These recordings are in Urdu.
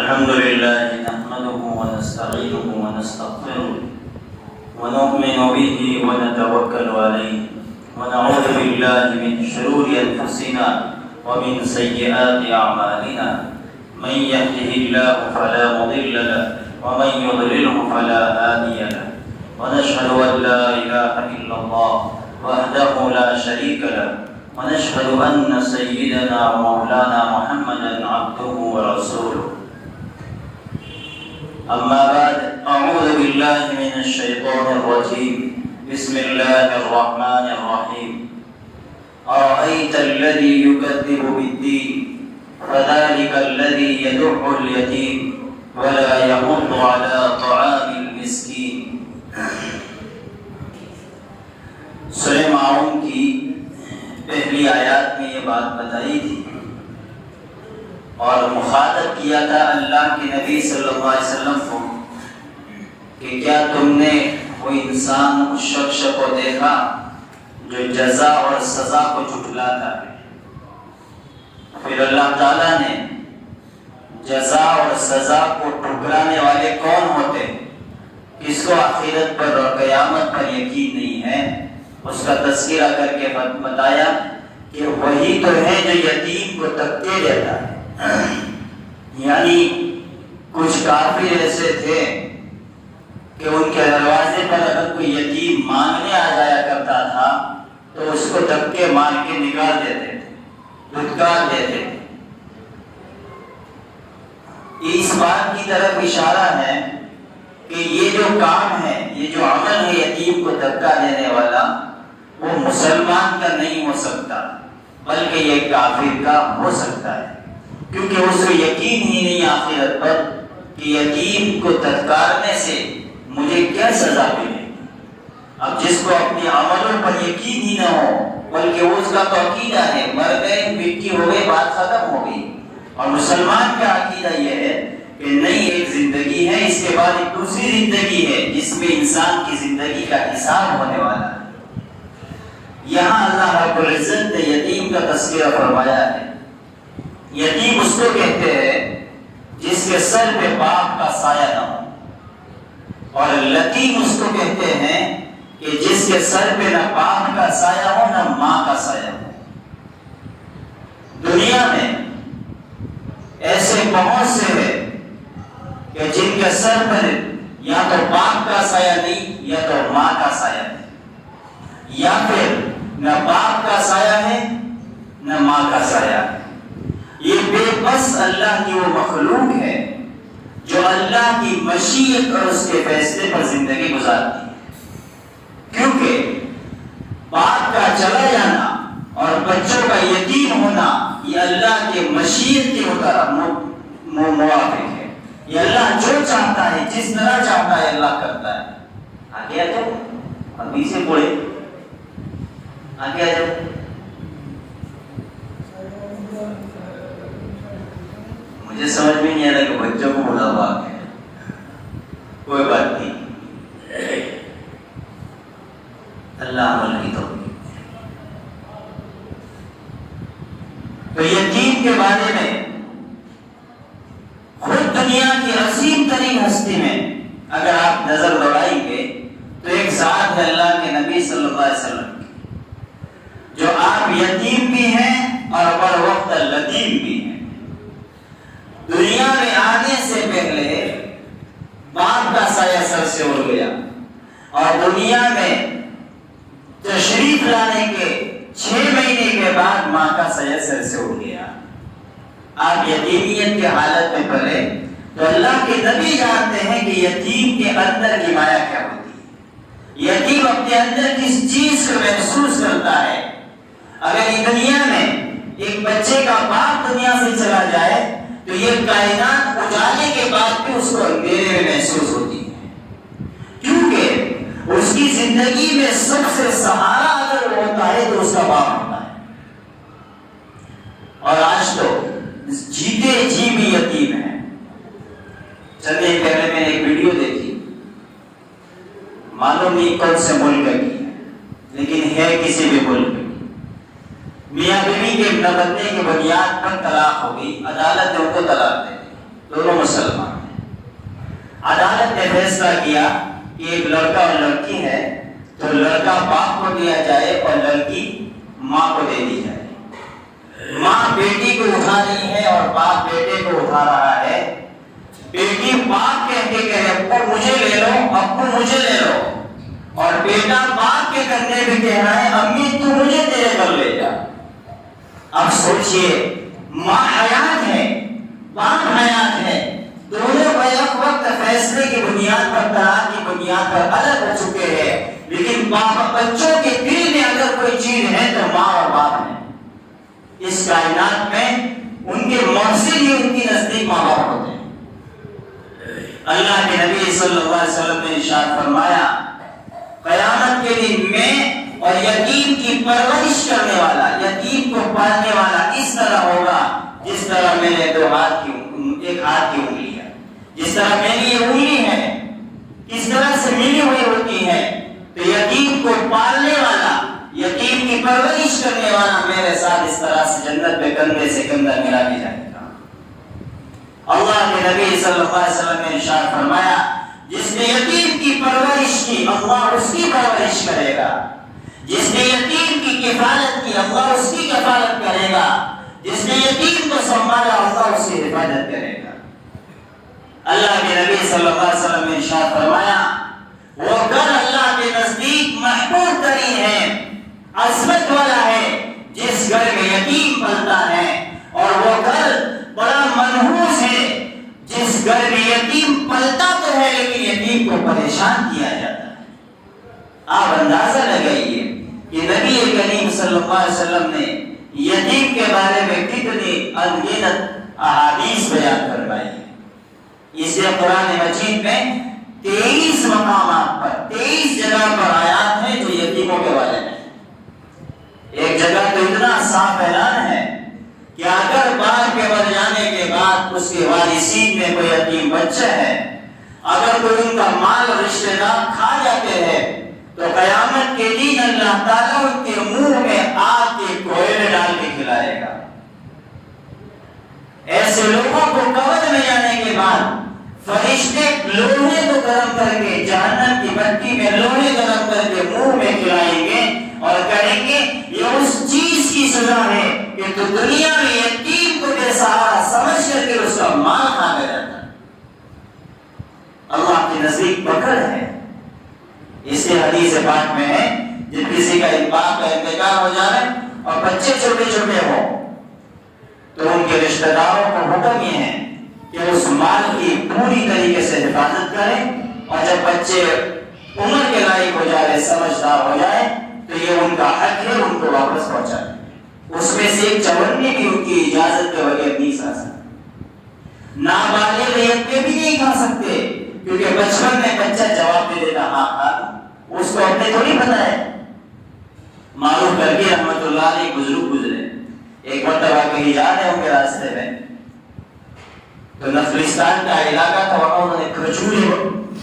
الحمد لله نحمده ونستعينه ونستغفره ونؤمن به ونتوكل عليه ونعوذ بالله من شرور أنفسنا ومن سيئات أعمالنا من يهده الله فلا مضل له ومن يضلله فلا هادي له ونشهد أن لا إله إلا الله وحده لا شريك له ونشهد أن سيدنا ومولانا محمدا عبده ورسوله أما بعد أعوذ بالله من الشيطان الرجيم بسم الله الرحمن الرحيم أرأيت الذي يكذب بالدين فذلك الذي يدع اليتيم ولا يحض على طعام المسكين. سورہ معون کی پہلی آیات میں یہ بات بتائی تھی اور مخاطب کیا تھا اللہ کے نبی صلی اللہ علیہ وسلم کو کہ کیا تم نے وہ انسان اس شخص کو دیکھا جو جزا اور سزا کو جھٹلاتا ہے. پھر اللہ تعالیٰ نے جزا اور سزا کو ٹھکرانے والے کون ہوتے ہیں، کس کو آخرت پر اور قیامت پر یقین نہیں ہے، اس کا تذکرہ کر کے بتایا کہ وہی تو ہے جو یتیم کو تکتے دیتا ہے. یعنی کچھ کافر ایسے تھے کہ ان کے دروازے پر اگر کوئی یتیم مانگنے آ جایا کرتا تھا تو اس کو دھکے مار کے نکال دیتے تھے، دھتکار دیتے تھے. اس بات کی طرف اشارہ ہے کہ یہ جو کام ہے، یہ جو عمل ہے یتیم کو دھکا دینے والا، وہ مسلمان کا نہیں ہو سکتا بلکہ یہ کافر کا ہو سکتا ہے، کیونکہ اس کو یقین ہی نہیں آخرت پر کہ یتیم کو دھتکارنے سے مجھے کیا سزا ملے. اب جس کو اپنے عملوں پر یقین ہی نہ ہو بلکہ اس کا تو عقیدہ ہے مر گئے مٹی ہو گئی بات ختم ہو گئی، اور مسلمان کا عقیدہ یہ ہے کہ نہیں، ایک زندگی ہے، اس کے بعد ایک دوسری زندگی ہے جس میں انسان کی زندگی کا حساب ہونے والا ہے. یہاں اللہ رب العزت نے یتیم کا تذکرہ فرمایا ہے. یتیم اس کو کہتے ہیں جس کے سر پہ باپ کا سایہ نہ ہو، اور یتیم اس کو کہتے ہیں کہ جس کے سر پہ نہ باپ کا سایہ ہو نہ ماں کا سایہ ہو. دنیا میں ایسے بہت سے ہیں کہ جن کے سر پر یا تو باپ کا سایہ نہیں یا تو ماں کا سایہ نہیں، یا پھر نہ باپ کا سایہ ہے نہ ماں کا سایہ ہے. یہ بے بس اللہ کی وہ مخلوق ہے جو اللہ کی مشیت اور اس کے فیصلے پر زندگی گزارتی ہے. کیونکہ باپ کا چلا جانا اور بچوں کا یتیم ہونا یہ اللہ کے مشیت کے موافق ہے. یہ اللہ جو چاہتا ہے جس طرح چاہتا ہے اللہ کرتا ہے. آگے آ جاؤ، ابھی سے پڑھے، آگے آ جاؤ. مجھے سمجھ میں نہیں آ رہا کہ بچوں کو بولا ہوا ہے، کوئی بات نہیں، اللہ عمل کی توفیق. تو یتیم کے بارے میں خود دنیا کی عظیم ترین ہستی میں اگر آپ نظر دوڑائیں گے تو ایک ذات ہے اللہ کے نبی صلی اللہ علیہ وسلم کی، جو آپ یتیم بھی ہیں اور بر وقت لطیف بھی ہیں. دنیا میں آنے سے پہلے باپ کا سایہ سر سے اڑ گیا، اور دنیا میں تشریف لانے کے 6 مہینے کے بعد ماں کا سایہ سر سے اڑ گیا. آپ یتیمیت کے حالت میں پڑے تو اللہ کے نبی جانتے ہیں کہ یتیم کے اندر کی مایا کیا ہوتی ہے. یتیم اپنے اندر کس چیز کو محسوس کرتا ہے. اگر یہ دنیا میں ایک بچے کا باپ دنیا سے چلا جائے تو یہ کائنات اجالے کے بعد بھی اس کو اندھیرے میں محسوس ہوتی ہے، کیونکہ اس کی زندگی میں سب سے سہارا اگر ہوتا ہے تو اس کا باپ ہوتا ہے. اور آج تو جیتے جی بھی یتیم ہے. چند دن پہلے میں نے ایک ویڈیو دیکھی، معلوم نہیں کون سے ملک کی ہے لیکن ہے کسی بھی ملک کی. میاں بیوی کے نہ بننے کی بنیاد پر طلاق ہو گئی، عدالت نے ان کو طلاق دے دی، دونوں مسلمان. فیصلہ کیا کہ ایک لڑکا اور لڑکی ہے تو لڑکا باپ کو دیا جائے اور لڑکی ماں کو دے دی جائے۔ ماں بیٹی کو اٹھا رہی ہے اور باپ بیٹے کو اٹھا رہا ہے۔ بیٹی باپ کہہ کے کہے ابو مجھے لے لو، ابو مجھے لے لو، اور بیٹا باپ کے کندھے پہ کہہ رہا ہے امی تو مجھے تیرے گھر لے جا۔ اب سوچئے، ماں حیات ہے، باپ حیات ہے، دونوں بیک وقت فیصلے کی بنیاد پر، طلاق کی بنیاد پر الگ ہو چکے ہیں، لیکن بچوں کے دل میں اگر کوئی چیز ہے تو ماں اور باپ ہے۔ اس کائنات میں ان کے مرثی ہی ان کی نزدیک ماں باپ ہوتے ہیں۔ اللہ کے نبی صلی اللہ علیہ وسلم نے ارشاد فرمایا قیامت کے دن میں اور یتیم کی پرورش کرنے والا، یتیم کو پالنے والا اس طرح ہوگا جس طرح میرے دو ہاتھ کی ایک ہاتھ کی انگلی ہے، جس طرح میری یہ انگلی ہے کس طرح سے ملی ہوئی ہوتی ہے، تو یتیم کو پالنے والا، یتیم کی پرورش کرنے والا میرے ساتھ اس طرح سے جنت میں کندھے سے کندھا ملا کے جائے گا۔ اللہ کے نبی صلی اللہ علیہ وسلم نے ارشاد فرمایا جس نے یتیم کی پرورش کی اللہ اس کی پرورش کرے گا، جس نے یتیم کی کفالت کی اللہ اس کی کفالت کرے گا، جس نے یتیم کو سنبھالا اللہ اس کی حفاظت کرے گا۔ اللہ کے نبی صلی اللہ علیہ وسلم نے ارشاد فرمایا وہ گھر اللہ کے نزدیک محبوب ترین ہے، عظمت والا ہے جس گھر میں یتیم پلتا ہے، اور وہ گھر بڑا منحوس ہے جس گھر میں یتیم پلتا تو ہے لیکن یتیم کو پریشان کیا جاتا ہے۔ آپ اندازہ لگائیے کہ نبی کریم صلی اللہ علیہ وسلم نے یتیم کے بارے میں کتنی انگنت احادیث بیان کروائی ہے۔ اس لیے قرآن مجید میں 23 مقامات پر 23 جگہ پر آیات ہیں جو یتیموں کے بارے میں۔ ایک جگہ تو اتنا صاف اعلان ہے کہ اگر باپ کے مر جانے کے بعد اس کے وارثین میں کوئی یتیم بچہ ہے، اگر کوئی ان کا مال اور رشتہ دار کھا جاتے ہیں تو قیامت کے دن اللہ تعالیٰ ان کے منہ میں آگ کے کوئلے ڈال کے کھلائے گا۔ ایسے لوگوں کو قبر میں جانے کے بعد فرشتے لوہے کو گرم کر کے جہنم کی بھٹی میں لوہے گرم کر کے منہ میں کھلائیں گے اور کہیں گے یہ اس چیز کی سزا ہے کہ تو دنیا میں یتیم کو بے سہارا سمجھ کر کے اس کا مال کھا گیا جاتا ہے۔ اللہ کی نزدیک پکڑ ہے۔ اس لیے حدیث پاک میں ہے جب کسی کا باپ کا انتقال ہو جائے اور بچے چھوٹے چھوٹے ہوں تو ان کے رشتہ داروں کو حکم یہ ہے کہ اس مال کی پوری طریقے سے حفاظت کریں، اور جب بچے عمر کے لائق ہو جائے، سمجھدار ہو جائے تو یہ ان کا حق ہے ان کو واپس پہنچائیں۔ اس میں سے ایک چورنی بھی ان کی اجازت کے بغیر نہیں کھا سکتے، نابالغ یتیم بھی نہیں کھا سکتے، کیونکہ بچپن میں بچہ جواب دے دیتا ہاں کھا، اس کو اپنے تھوڑی پتہ ہے۔ معروف کر کے رحمت اللہ علیہ بزرگ گزرے، ایک مرتبہ کہیں جا رہے ہوں گے راستے میں تو نفلستان کا علاقہ تھا، وہاں انہوں نے کھجوریں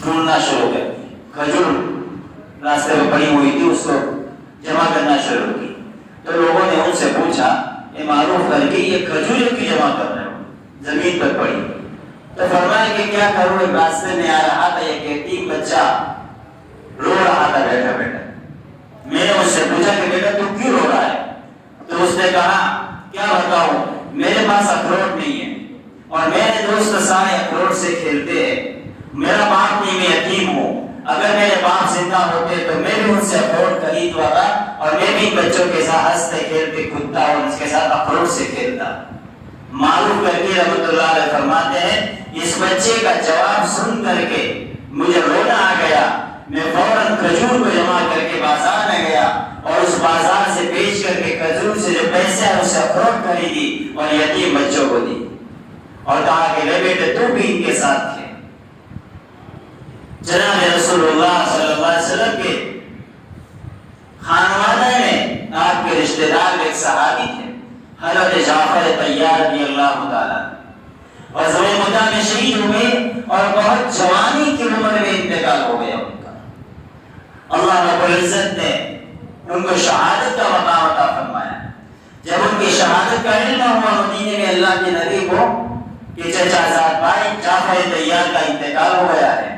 ڈھونڈنا شروع کر دی، کھجور راستے میں پڑی ہوئی تھی اس کو جمع کرنا شروع کی۔ تو لوگوں نے ان سے پوچھا یہ معروف کر کے یہ کھجوریں کیوں جمع کر رہے ہو، زمین پر پڑی؟ تو فرمایا کہ کیا کروں، ایک راستے میں آ رہا تھا ایک یتیم بچہ رو رہا تھا بیٹھا بیٹھا، میں نے اس سے پوچھا کہ بیٹا تو کیوں رو رہا ہے؟ تو اس نے کہا کیا بتاؤں میرے پاس اخروٹ نہیں ہے اور میرے دوست سارے اخروٹ سے کھیلتے ہیں، میرا باپ نہیں، میں یتیم ہوں، اگر میرے باپ زندہ ہوتے تو میں بھی ان سے اخروٹ خریدتا اور میں بھی بچوں کے ساتھ ہنستے کھیلتے کودتا اور اس کے ساتھ اخروٹ سے کھیلتا۔ معروف کر کے رحمت اللہ علیہ فرماتے ہیں اس بچے کا جواب سن کر کے مجھے رونا آ گیا، میں فوراً کھجور کو جمع کر کے بازار میں گیا اور اس بازار سے بیچ کر کے کھجور سے جو پیسے ہے اسے اخروٹ خریدی اور یتیم بچوں کو دی اور کہا کہ لے بیٹے تو بھی ان کے ساتھ تھے۔ جناب رسول اللہ صلی اللہ علیہ وسلم کے خانوادہ میں آپ کے رشتہ دار ایک صحابی تھے حضرت جعفر طیار رضی اللہ تعالیٰ، اور زمین مدہ میں شہید ہوئے اور بہت جوانی کی عمر میں انتقال ہو گیا ان کا۔ اللہ رب العزت نے ان کو شہادت کا مقام عطا فرمایا۔ جب ان کی شہادت کا علم ہوا مدینے میں اللہ کے نبی کو کہ چچا زاد بھائی جعفر طیار کا انتقال ہو گیا ہے،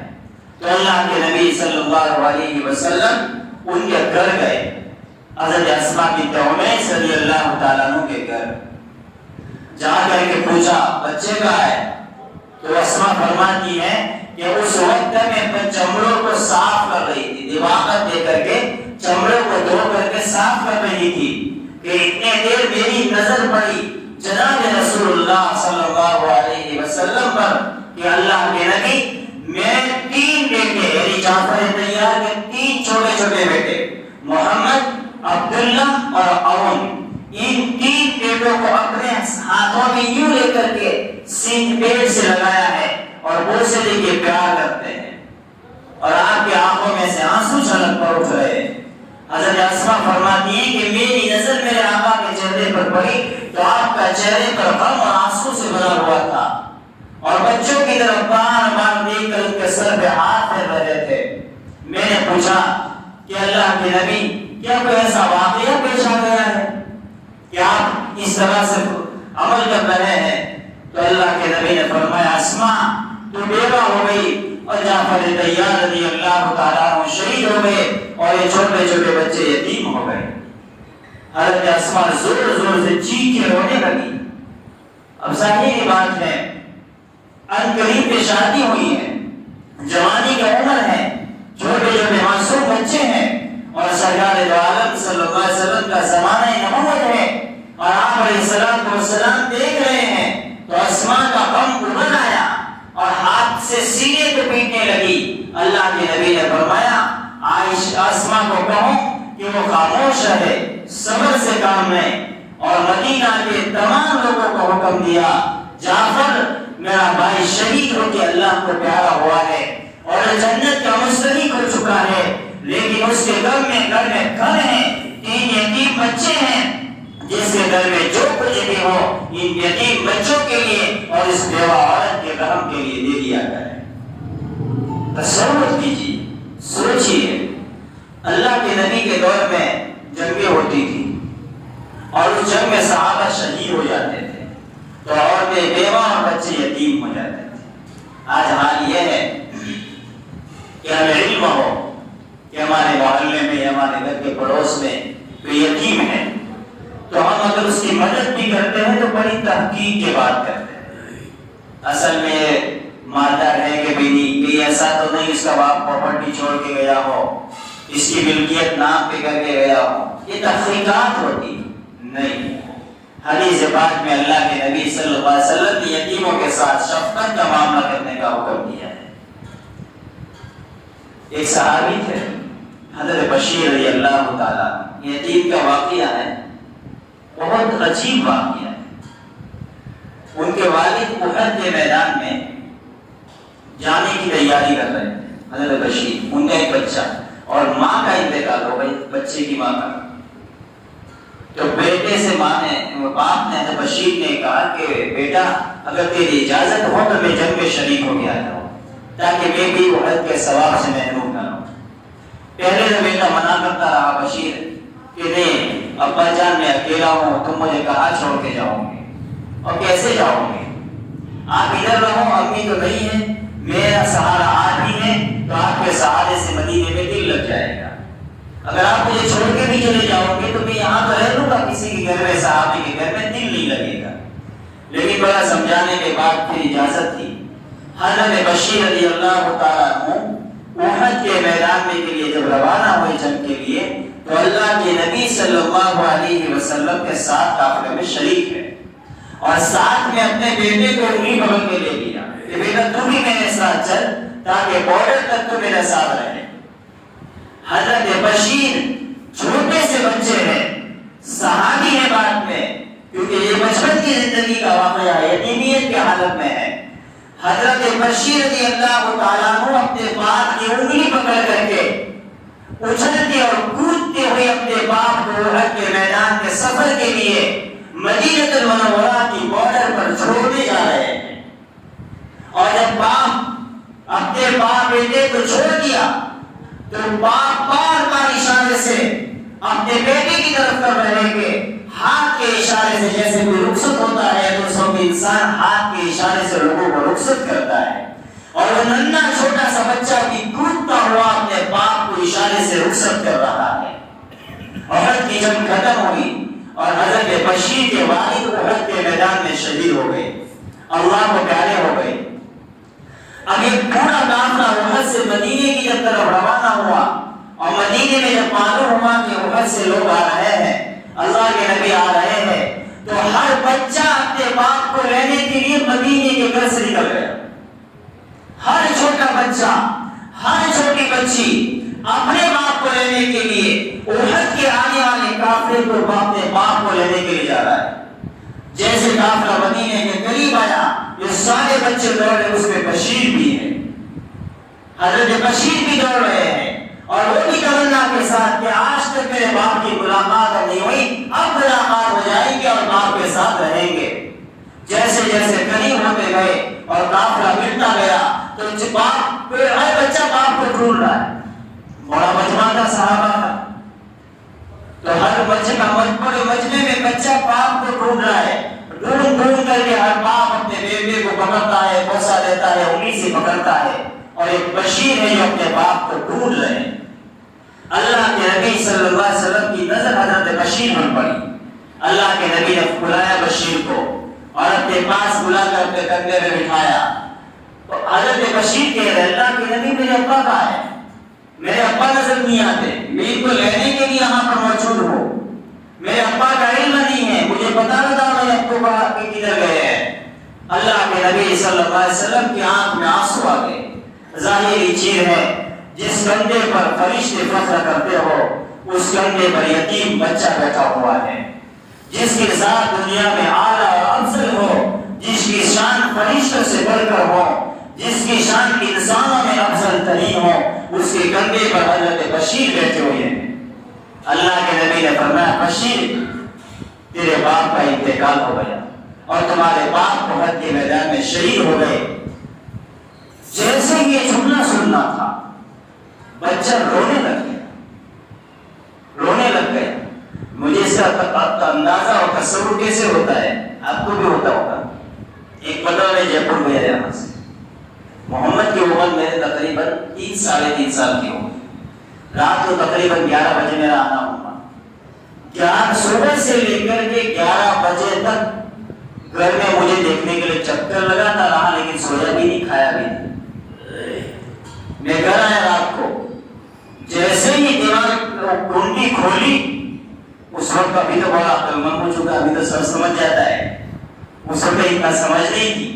تو اللہ کے نبی صلی اللہ علیہ وسلم ان کے گھر گئے، حضرت اسماء بنت عمیس رضی اللہ تعالیٰ عنہ کے گھر جا کر کے پوچھا بچے کہاں ہے؟ تو اسماء فرماتی ہے کہ اس وقت میں اپنے چمڑوں کو صاف کر رہی تھی، دیواقت دے کر کے چمڑوں کو دھو کر کے صاف کر رہی تھی کہ اتنے دیر میری نظر پڑی جناب رسول اللہ صلی اللہ علیہ وسلم پر کہ اللہ کے نبی میں 3 بیٹے یعنی جعفر طیار کے 3 چھوٹے چھوٹے بیٹے محمد، عبداللہ اور اون، ان 3 بیٹوں کو اپنے ہاتھوں میں یوں لے کر کے سینگ پیٹ سے لگایا ہے اور بوسے دے کے پیار کرتے ہیں اور آپ کی آنکھوں میں سے آنسو چھلک کر اٹھ رہے ہیں۔ حضرت اسماء فرماتی ہیں کہ میری نظر میرے آقا کے چہرے پر پڑی تو آپ کا چہرے پر غم اور آنسو سے بھرا ہوا تھا اور بچوں کی طرف بار بار دیکھ کر ان کے سر پہ ہاتھ پھیر رہے تھے۔ میں نے پوچھا کہ اللہ کے نبی کیا کوئی ایسا واقعہ پیش آ گیا ہے کہ آپ اس طرح سے عمل کر رہے ہیں؟ تو اللہ کے نبی نے فرمایا اسماء تو بیوہ ہو گئی اور جعفر طیار رضی اللہ تعالیٰ عنہ شہید ہو گئے اور یہ چھوٹے چھوٹے بچے یتیم ہو گئے۔ حضرت اسماء زور زور سے چیخ کے رونے لگی۔ اب ظاہری بات ہے ان قریب پہ شادی ہوئی ہے، جوانی کا عمر ہے، چھوٹے چھوٹے معصوم بچے ہیں اور سرکار دو عالم صلی اللہ علیہ وسلم کا زمانہ نبوت ہے اور آپ علیہ السلام دیکھ رہے ہیں تو اسماء کا غم ابھر آیا اور ہاتھ سے سینے پہ پیٹنے لگی۔ اللہ کے نبی نے فرمایا عائشہ اسماء کو کہو کہ وہ خاموش رہے، صبر سے کام لیں، اور مدینہ کے تمام لوگوں کو حکم دیا جعفر میرا بھائی شہید ہو کے اللہ کو پیارا ہوا ہے اور جنت کا مستحق ہو چکا ہے، لیکن اس کے گھر میں گھر ہیں، 3 یتیم بچے ہیں، جس کے گھر میں جو کچھ بھی ہو ان یتیم بچوں کے لیے اور اس بیوہ عورت کے رحم کے لیے دے دیا کرے۔ تصور کیجیے، سوچیے، اللہ کے نبی کے دور میں جنگیں ہوتی تھی اور اس جنگ میں صحابہ شہید ہو جاتے تھے تو عورتیں بیوہ اور بچے یتیم ہو جاتے تھے۔ آج حال یہ ہے کہ ہمیں علم ہو کہ ہمارے محلے میں ہمارے گھر کے پڑوس میں کوئی یتیم ہے تو ہم اگر اس کی مدد بھی کرتے ہیں تو بڑی تحقیق کے بات کرتے ہیں۔ اصل میں مالدار ہے کہ بھی نہیں، کہیں ایسا تو نہیں اس کا باپ پراپرٹی چھوڑ کے گیا ہو، اس کی ملکیت نام پہ کر کے گیا ہو، یہ تحقیقات ہوتی نہیں۔ حدیث پاک میں اللہ کے نبی صلی اللہ علیہ وسلم نے یتیموں کے ساتھ شفقت کا معاملہ کرنے کا حکم دیا ہے۔ ایک صحابی تھے حضرت بشیر رضی اللہ تعالیٰ، یتیم کا واقعہ ہے، بہت عجیب واقعہ ہے۔ ان کے والد احد کے میدان میں جانے کی تیاری کر رہے تھے، حضرت بشیر، ان کا ایک بچہ اور ماں کا انتقال ہو گئی، بچے کی ماں کا۔ تو بیٹے سے باپ نے حضرت بشیر نے کہا کہ بیٹا اگر تیری اجازت ہو تو میں جنگ میں شریک ہو گیا جاؤں تاکہ میں بھی احد کے ثواب سے محروم نہ رہوں۔ پہلے تو بیٹا منع کرتا رہا بشیر کہ نہیں ابا جان میں اکیلا ہوں، تم مجھے کہاں چھوڑ کے جاؤ گے اور کیسے جاؤ گے؟ آپ ادھر رہو، امی تو نہیں ہے، میرا سہارا آپ ہی ہے، تو آپ کے سہارے سے مدینے میں دل لگ جائے گا۔ اگر آپ مجھے چھوڑ کے بھی چلے جاؤ گے تو میں یہاں تو رہ لوں گا، کسی کے گھر میں، صحابی کے گھر میں دل نہیں لگے گا۔ لیکن بڑا سمجھانے کے بعد پھر اجازت تھی۔ حضرت بشیر رضی اللہ تعالیٰ عنہ احد کے میدان میں کے لیے جب روانہ ہوئے جنگ کے لیے تو اللہ کے نبی صلی اللہ علیہ وسلم کے ساتھ قافلے میں شریک ہے اور ساتھ میں اپنے بیٹے کو انہی بغل میں لے لیا کہ بیٹا تو بھی میرے ساتھ چل تاکہ بارڈر تک تو میرے ساتھ رہے۔ حضرت بشیر چھوٹے سے بچے ہیں، صحابی ہے بعد میں، کیونکہ یہ بچپن کی زندگی کا واقعہ ہے، یتیمیت کی حالت میں ہے۔ حضرت بشیر رضی اللہ تعالیٰ عنہ اپنے باپ کی انگلی پکڑ کر کے اچھلتے اور کودتے ہوئے اپنے باپ کو احد کے میدان کے سفر کے لیے مدینہ المنورہ کی بارڈر پر چھوڑنے جا رہے ہیں۔ اور جب باپ اپنے باپ بیٹے کو چھوڑ دیا تو باپ بار بار اشارے سے اپنے بیٹے کی طرف کر رہے کہ ہاتھ کے اشارے سے، جیسے کوئی رخصت ہوتا ہے تو سب انسان ہاتھ کے اشارے سے لوگوں کو رخصت کرتا ہے، اور وہ ننھا چھوٹا سا بچہ بھی ٹوٹتا ہوا اپنے باپ کو اشارے سے رخصت کر رہا ہے۔ احد کی جنگ ختم ہوئی اور حضرت بشیر کے والد احد کے میدان میں شہید ہو گئے، اللہ کو پیارے ہو گئے۔ اب ایک پورا قافلہ احد سے مدینے کی طرف روانہ ہوا، اور مدینے میں جب معلوم ہوا کہ احد سے لوگ آ رہے ہیں، اللہ کے نبی آ رہے ہیں، تو ہر بچہ اپنے باپ کو لینے کے لیے مدینے کے گھر سے نکل گیا۔ ہر چھوٹا بچہ، ہر چھوٹی بچی اپنے باپ کو لینے کے لیے احد کے آنے والے قافلے کو اپنے باپ کو لینے کے لیے جا رہا ہے۔ جیسے قافلہ مدینے کے قریب آیا، یہ سارے بچے دوڑ رہے، اس میں بشیر بھی ہے، حضرت بشیر بھی دوڑ رہے ہیں، اور وہ بھی تمنا کے ساتھ کہ آج تک میرے باپ کی ملاقات نہیں ہوئی، اب ملاقات ہو جائے گی اور باپ کے ساتھ رہیں گے۔ جیسے جیسے قریب ہوتے گئے اور قافلہ ملتا گیا تو باپ، ہر بچہ باپ کو ڈھونڈ رہا ہے۔ بڑا مجمع تھا صحابہ کا، تو ہر بچے کا بڑے مجمع میں بچہ باپ کو ڈھونڈ رہا ہے، ڈھونڈ کر کے ہر باپ اپنے بیٹے کو پکڑتا ہے، بوسہ دیتا ہے، انگلی سے پکڑتا ہے، اور ایک بشیر ہے جو اپنے باپ کو ڈھونڈ رہے ہیں۔ اللہ کے نبی صلی اللہ علیہ وسلم کی نظر حضرت بشیر پر پڑی۔ اللہ کے نبی نے بلایا بشیر کو اور اپنے پاس بلا کر اپنے کندھے میں بٹھایا۔ تو حضرت بشیر کہہ رہے، اللہ کے نبی میرے ابا کہاں ہے؟ میرے ابا نظر نہیں آتے، میں ان کو لینے کے لیے یہاں پر موجود ہوں، میرے ابا کا علم نہیں ہے، مجھے پتا نہ تھا میرے ابو کو کدھر گئے ہیں۔ اللہ کے نبی صلی اللہ علیہ وسلم کی آنکھ میں آنسو آ گئے۔ ظاہری چیز ہے، جس کندھے پر فرشتے فخر کرتے ہو اس کندھے پر یتیم بچہ بیٹھا ہوا ہے، جس کے ساتھ دنیا میں اعلیٰ اور افضل ہو، جس کی شان فرشتوں سے بڑھ کر ہو، جس کی شان انسانوں میں افضل ترین ہو، اس کے کندھے پر حضرت بشیر بیٹھے ہوئے ہیں۔ اللہ کے نبی نے فرمایا، بشیر تیرے باپ کا انتقال ہو گیا اور تمہارے باپ کو احد کے میدان میں شہید ہو گئے۔ جیسے یہ جملہ سننا تھا، بچہ رونے لگ گیا، رونے لگ گیا۔ مجھے اس کا اندازہ اور تصور کیسے ہوتا ہے، آپ کو بھی ہوتا ہوگا۔ ایک مرتبہ میں جے پور گیا یہاں سے، محمد کی عمر میرے تقریباً 3 ساڑھے 3 سال کی ہوگی، رات کو تقریباً 11 بجے میرا آنا ہوگا۔ صبح سے لے کر کے 11 بجے تک گھر میں مجھے دیکھنے کے لیے چکر لگاتا رہا، لیکن سویا بھی نہیں، کھایا بھی نہیں۔ میں گھر آیا رات کو، جیسے ہی دیوار کنڈی کھولی، اس وقت ابھی تو بڑا عقلمند ہو چکا، ابھی تو سب سمجھ جاتا ہے، اس وقت اتنا سمجھ نہیں تھی۔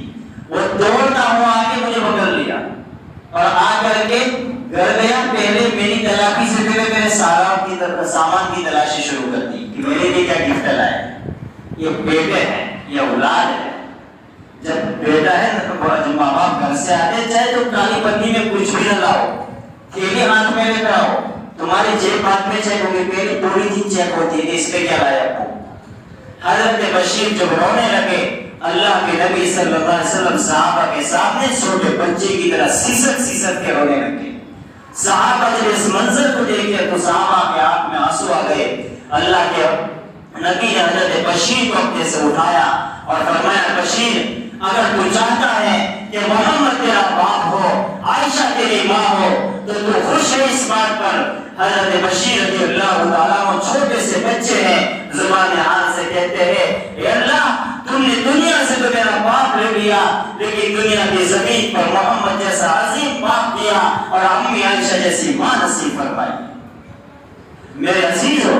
وہ دوڑتا ہوا آگے مجھے پکڑ لیا اور آ کر کے گھر گیا۔ پہلے میری تلافی سے پہلے میرے سامان کی تلاشی شروع کر دی کہ میرے لیے کیا گفٹ لائے۔ یہ بیٹے ہیں، یہ اولاد ہے۔ جب بیٹا ہے نا، جب ماں باپ گھر سے آتے، چاہے تو کالی پنی میں کچھ بھی نہ لاؤ، تھیلی ہاتھ میں لے کر آؤ، تمہاری جیب ہاتھ میں چیک ہوگی، پہلی پوری چیز چیک ہوتی ہے، اس پہ کیا لایا آپ کو۔ حضرت بشیر جب رونے لگے، اللہ کے نبی صلی اللہ علیہ وسلم صحابہ کے سامنے چھوٹے بچے کی طرح سیسک کے رونے لگے۔ صحابہ جب اس منظر کو دیکھے تو صحابہ کے آنکھ میں آنسو آ گئے۔ اللہ کے نبی نے حضرت بشیر کو اپنے سے اٹھایا اور فرمایا، بشیر اگر تو چاہتا ہے کہ محمد تیرا باپ ہو، عائشہ تیری ماں ہو، تو خوش ہے اس بات پر۔ حضرت بشیر رضی اللہ تعالیٰ عنہ چھوٹے سے بچے ہیں، زبان حال سے کہتے ہیں، اے اللہ تم نے دنیا سے تو میرا باپ لے لیا، لیکن دنیا کی زمین پر محمد جیسا عظیم باپ دیا اور امی عائشہ جیسی ماں نصیب فرمائی۔ میرے عزیزو،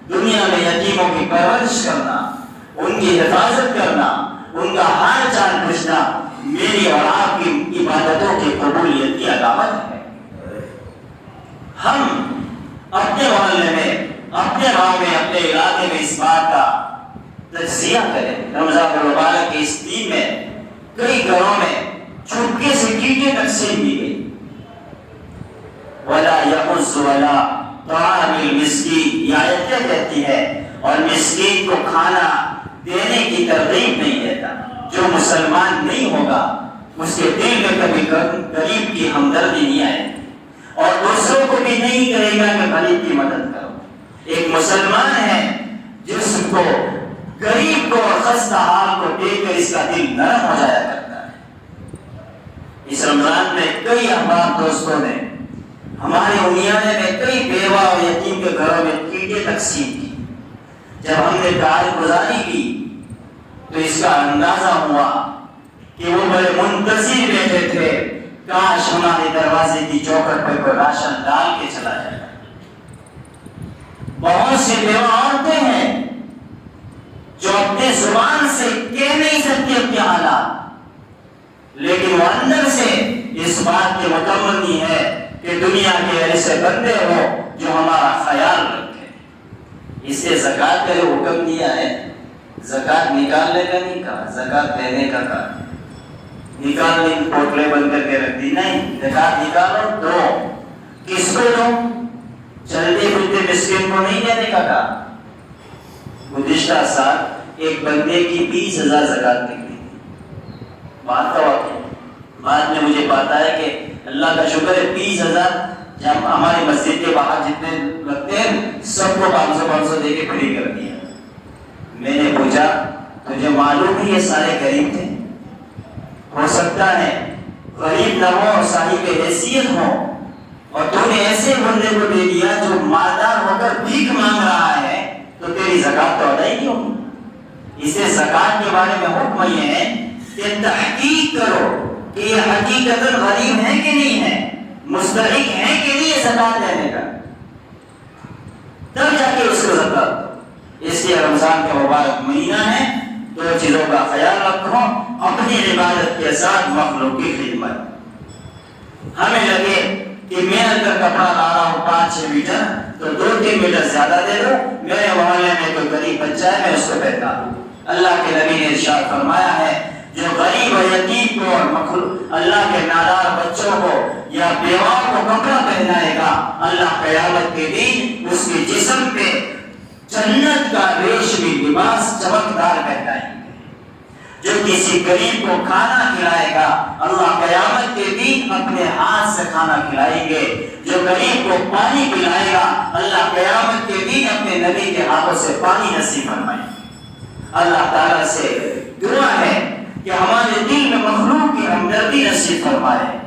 دنیا میں یتیموں کی پرورش کرنا، ان کی حفاظت کرنا، ان کا حال چال پوچھنا میری اور آپ کی عبادتوں کی قبولیت کی علامت ہے۔ ہم اپنے محلے میں، اپنے گاؤں میں، اپنے علاقے میں اس بات کا تجزیہ کریں۔ رمضان المبارک کے اس دن میں کئی گھروں میں چپکے سے کیٹیں تقسیم کی گئی۔ وَلَا يَحُضُّ عَلَىٰ طَعَامِ الْمِسْكِينِ، یہ آیت کیا کہتی ہے؟ اور مسکین کو کھانا دینے کی ترغیب نہیں دیتا۔ جو مسلمان نہیں ہوگا اس کے دل میں کبھی غریب کی ہمدردی نہیں آئے اور دوسروں کو بھی نہیں کہے گا کہ غریب کی مدد کرو۔ ایک مسلمان ہے جس کو غریب کو اور خستہ حال کو دیکھ کر اس کا دل نرم ہو جایا کرتا ہے۔ اس رمضان میں میں کئی احباب دوستوں نے ہمارے امیانے میں کئی بیوہ اور یتیم کے گھروں میں کیٹیں تقسیم کی. جب ہم نے کارگزاری کی تو اس کا اندازہ ہوا کہ وہ بڑے منتظر بیٹھے تھے کاش ہمارے دروازے کی چوکھٹ پہ کوئی راشن ڈال کے چلا جائے. بہت سی بیوہ عورتیں ہیں جو اپنے زبان سے کہہ نہیں سکتی اپنے حالات، لیکن وہ اندر سے اس بات کی متمنی ہے کہ دنیا کے ایسے بندے ہو جو ہمارا خیال رکھے. اس لیے زکوٰۃ کا جو حکم دیا ہے، زکوٰۃ نکالنے کا نہیں کہا، زکوٰۃ دینے کا کہا. نکالنے پوٹلے بند کر کے رکھ دی نہیں، زکوٰۃ نکالو دو. کس کو دو؟ چلتے پھرتے مسکین کو نہیں دینے کا کہا. گزشتہ سال ایک بندے کی 20,000 زکوٰۃ نکلی. بات کا واقعہ بعد میں مجھے پتا ہے کہ اللہ کا شکر ہے 20,000 جب ہماری مسجد کے باہر جتنے لگتے ہیں سب کو 500 دے کے فری کر دیا. میں نے پوچھا تجھے معلوم ہے یہ سارے غریب تھے؟ ہو سکتا ہے غریب نہ ہو اور صاحب حیثیت ہو، اور تو نے ایسے بندے کو دے دیا جو مالدار ہو کر بھیک مانگ رہا ہے، تو تیری زکوٰۃ تو ادا ہی نہیں ہوگی. اس لیے زکوٰۃ کے بارے میں حکم یہ ہے کہ تحقیق کرو کہ یہ حقیقتاً غریب ہے کہ نہیں ہے، مستحق ہے کہ نہیں یہ زکوٰۃ دینے کا، تب جا کے اس کو زکوٰۃ دو. اس لیے رمضان کا مبارک مہینہ ہے، دو چیزوں کا خیال رکھو، اپنی عبادت کے ساتھ مخلوق کی خدمت. ہمیں لگے کہ میں اگر کپڑا لا رہا ہوں 5-6 میٹر تو 2-3 میٹر زیادہ دے دو، میرے محلے میں کوئی غریب بچہ ہے میں اس کو پہنا دوں. اللہ کے نبی نے ارشاد فرمایا ہے جو غریب و یتیم کو اور اللہ کے نادار بچوں کو یا بیواؤں کو کپڑا پہنائے گا، اللہ قیامت کے دن اس کے جسم پہ جنت کا ریشمی لباس چمکدار پہنائیں گے. جو کسی غریب کو کھانا کھلائے گا اللہ قیامت کے دن اپنے ہاتھ سے کھانا کھلائیں گے. جو غریب کو پانی پلائے گا اللہ قیامت کے دن اپنے نبی کے ہاتھوں سے پانی نصیب فرمائیں گے. اللہ تعالیٰ سے دعا ہے کہ ہمارے دل میں مخلوق کی ہمدردی نصیب فرمائے.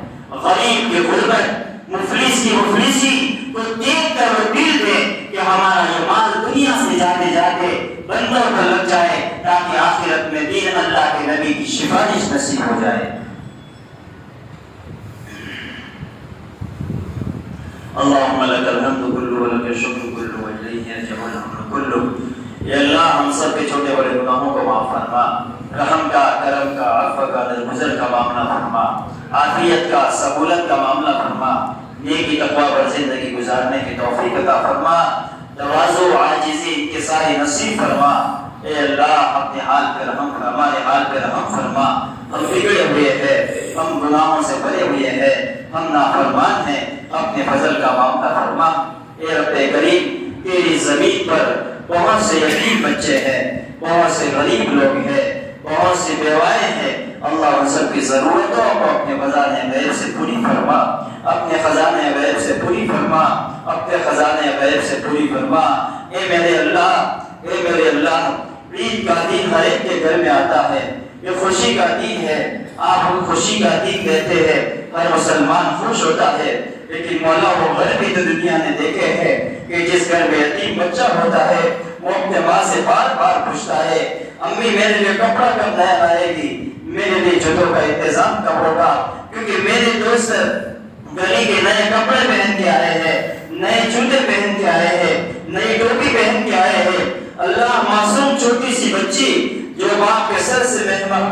غریب کی غربت، مفلس کی مفلسی کو دیکھ کر وہ دل دے کہ ہمارا یہ مال دنیا سے جاتے جاتے بندوں کو لگ جائے تاکہ آخرت میں دین اللہ کے نبی کی سفارش نصیب ہو جائے. اللہم لک الحمد کلہ ولک الشکر کلہ والیہ یرجع الامر کلہ. یا اللہ ہم سب کے چھوٹے بڑے گناہوں کو معاف فرما، رحم کا، کرم کا، عفو کا، درگزر کا معاملہ فرما، عافیت کا، سہولت کا معاملہ فرما، نیکی تقوی پر زندگی گزارنے کی توفیق عطا فرما، تواضع، عاجزی، انکساری نصیب فرما. اے اللہ اپنے حال پہ رحم فرما، ہمارے حال پہ رحم فرما. ہم بگڑے ہوئے ہیں، ہم گناہوں سے بھرے ہوئے ہیں، ہم نافرمان ہیں، اپنے فضل کا معاملہ فرما. اے رب کریم تیری زمین پر بہت سے یتیم بچے ہیں، بہت سے غریب لوگ ہیں، بہت سی بیوائیں ہیں. اللہ ان سب کی ضرورتوں کو اپنے خزانے غیب سے پوری فرما، اپنے خزانے غیب سے پوری فرما، اپنے خزانے غیب سے پوری فرما. اے میرے اللہ، اے میرے اللہ، عید کا دن ہر ایک کے گھر میں آتا ہے، یہ خوشی کا دن ہے، آپ خوشی کا دن کہتے ہیں، ہر مسلمان خوش ہوتا ہے. لیکن مولا وہ گھر بھی تو دنیا نے دیکھے ہیں کہ جس گھر میں یتیم بچہ ہوتا ہے وہ اپنے ماں سے بار بار پوچھتا ہے امی میرے لیے کپڑا کب نیا لائے گی، میرے لیے جوتوں کا انتظام کب ہوگا، کیونکہ میرے دوست گلی کے نئے کپڑے پہن کے آئے ہیں، نئے جوتے پہن کے آئے ہیں، نئی ٹوپی پہن کے آئے ہیں. اللہ معصوم چھوٹی سی بچی جو ماں کے سر سے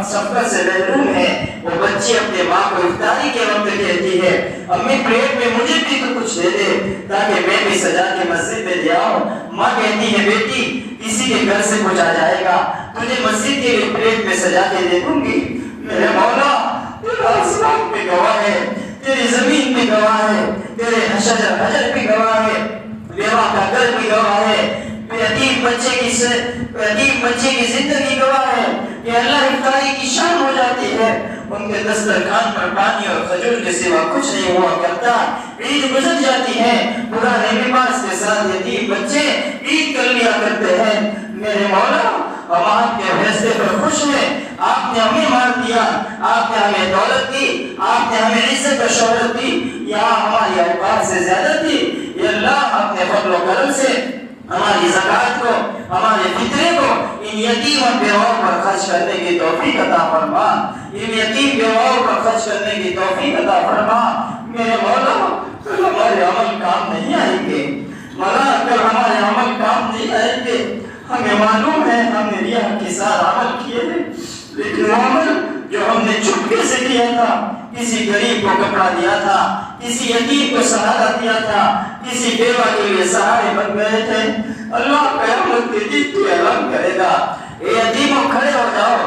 سفر سے محروم ہے، وہ بچی اپنے ماں کو افطاری کے وقت کہتی ہے امی پلیٹ میں مجھے بھی تو کچھ دے دے تاکہ میں بھی سجا کے مسجد میں دے آؤں. ماں کہتی ہے بیٹی کسی کے گھر سے کچھ آ جائے گا تجھے مسجد کے لیے پلیٹ میں سجا کے دے دوں گی. میرے مولا تیرا آسمان بھی گواہ ہے، تیری زمین بھی گواہ ہے، تیرے حجر بھی گواہ ہے، بیوہ کا گھر بھی گواہ ہے، یتیم بچے کی زندگی گواہ ہے کہ اللہ افطاری کی شام ہو جاتی ہے ان کے دسترخوان پر پانی اور کھجور کے سوا کچھ نہیں ہوا کرتا. عید گزر جاتی ہے، پرانے لباس کے ساتھ یتیم بچے عید کر لیا کرتے ہیں. میرے مولا ہم آپ کے فیصلے پر خوش ہیں. آپ نے ہمیں مار دیا, آپ نے ہمیں دولت دی, آپ نے ہمیں عزت و شہرت دی, یہاں ہماری اوقات سے زیادہ تھی. یا اللہ اپنے فضل و کرم سے ہماری زکات کو, ہمارے فطرے کو ان یتیم اور بیواؤں پر خرچ کرنے کی توفیق عطا فرما. ان یتیم بیواؤں پر خرچ کرنے کی توفیق عطا فرما. میرے مولا کل ہمارے عمل کام نہیں آئیں گے, مولا کل ہمارے عمل کام نہیں آئیں گے. ہمیں معلوم ہے ہم نے ریا کے ساتھ عمل کیے ہیں, لیکن وہ عمل جو ہم نے چپکے سے کیا تھا, کسی غریب کو کپڑا دیا تھا, کسی یتیم کو سہارا دیا تھا, کسی بیوہ کے لیے سہارے بن گئے تھے, اللہ قیامت کے دن تو اعلان کرے گا, اے یتیموں کھڑے ہو جاؤ,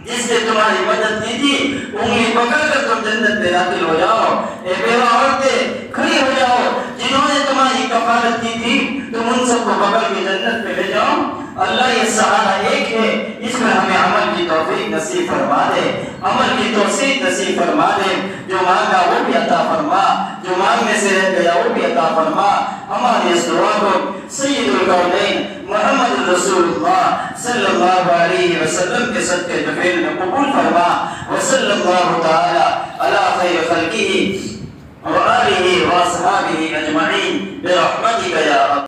جس نے تمہاری مدد کی تھی انگلی پکڑ کر تم جنت میں داخل ہو جاؤ. اے بیوہ عورتیں کھڑی ہو جاؤ, جنہوں نے تمہاری کفالت کی تھی تم ان سب کو پکڑ کے جنت میں لے جاؤ. اللہ یہ سہارا ایک ہے, اس میں ہمیں عمل کی توفیق نصیب فرما دے, عمل کی توفیق نصیب فرما دے. جو مانگا وہ بھی عطا فرما, جو مانگنے سے رہ گیا وہ بھی عطا فرما. ہماری اس دعا کو سید القونین محمد رسول اللہ صلی اللہ علیہ وسلم کے صدقے جمیل میں قبول فرما. وصلی اللہ تعالی علی خیر خلقہ